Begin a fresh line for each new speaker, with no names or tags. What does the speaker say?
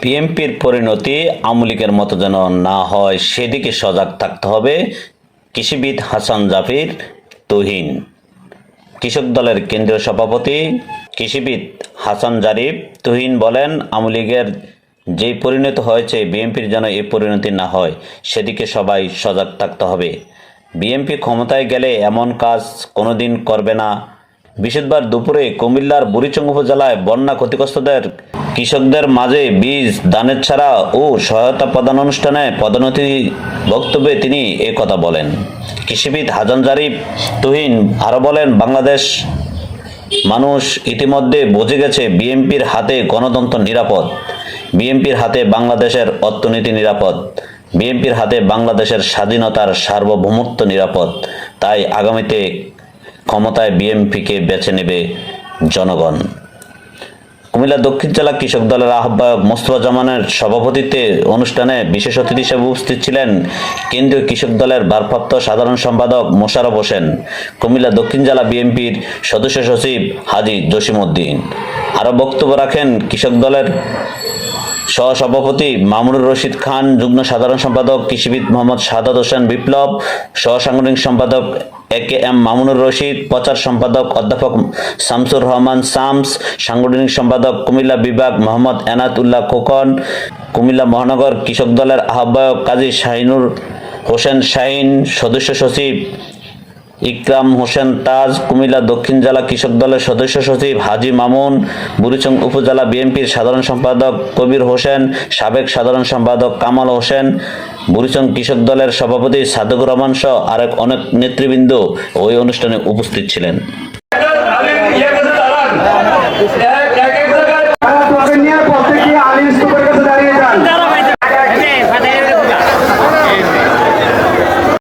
বিএনপির পরিণতি আওয়ামী লীগের মতো যেন না হয় সেদিকে সজাগ থাকতে হবে কৃষিবিদ হাসান জাফির তুহিন। কৃষক দলের কেন্দ্রীয় সভাপতি কৃষিবিদ হাসান জারিফ তুহিন বলেন, আওয়ামী লীগের যেই পরিণতি হয়েছে বিএনপির যেন এই পরিণতি না হয় সেদিকে সবাই সজাগ থাকতে হবে। বিএনপি ক্ষমতায় গেলে এমন কাজ কোনোদিন করবে না। বৃহস্পতিবার দুপুরে কুমিল্লার বুড়িচং উপজেলায় বন্যা ক্ষতিগ্রস্তদের কৃষকদের মাঝে বীজ দানের ছাড়া ও সহায়তা প্রদান অনুষ্ঠানে প্রধান অতিথি বক্তব্যে তিনি এ কথা বলেন। কৃষিবিদ হাসান জারিফ তুহিন আরও বলেন, বাংলাদেশ মানুষ ইতিমধ্যে বুঝে গেছে বিএনপির হাতে গণতন্ত্র নিরাপদ, বিএনপির হাতে বাংলাদেশের অর্থনীতি নিরাপদ, বিএনপির হাতে বাংলাদেশের স্বাধীনতার সার্বভৌমত্ব নিরাপদ। তাই আগামীতে ক্ষমতায় বিএনপিকে বেছে নেবে জনগণ। কুমিল্লা দক্ষিণ জেলা কৃষক দলের আহ্বায়ক মোস্তফা জামানের সভাপতিত্বে অনুষ্ঠানে বিশেষ অতিথি হিসেবে উপস্থিত ছিলেন কেন্দ্রীয় কৃষক দলের ভারপ্রাপ্ত সাধারণ সম্পাদক মোশাররফ হোসেন, কুমিল্লা দক্ষিণ জেলা বিএনপির সদস্য সচিব হাজী জসিম উদ্দিন। আরও বক্তব্য রাখেন কৃষক দলের সহসভাপতি মামুনুর রশিদ খান, যুগ্ম সাধারণ সম্পাদক কৃষিবিদ মোহাম্মদ সাদাত হোসেন বিপ্লব, সহসাংগঠনিক সম্পাদক একেএম মামুনুর রশিদ, প্রচার সম্পাদক অধ্যাপক শামসুর রহমান শামস, সাংগঠনিক সম্পাদক কুমিল্লা বিভাগ মোহাম্মদ এনায়েত উল্লাহ খোকন, কুমিল্লা মহানগর কৃষক দলের আহ্বায়ক কাজী শাহিনুর হোসেন শাহিন, সদস্য সচিব ইকরাম হোসেন তাজ, কুমিল্লা দক্ষিণ জেলা কৃষক দলের সদস্য সচিব হাজী মামুন, বুড়িচং উপজেলা বিএনপির সাধারণ সম্পাদক কবির হোসেন, সাবেক সাধারণ সম্পাদক কামাল হোসেন, বুড়িচং কৃষক দলের সভাপতি সাদেকুর রহমান সহ আরেক অনেক নেতৃবৃন্দ ওই অনুষ্ঠানে উপস্থিত ছিলেন।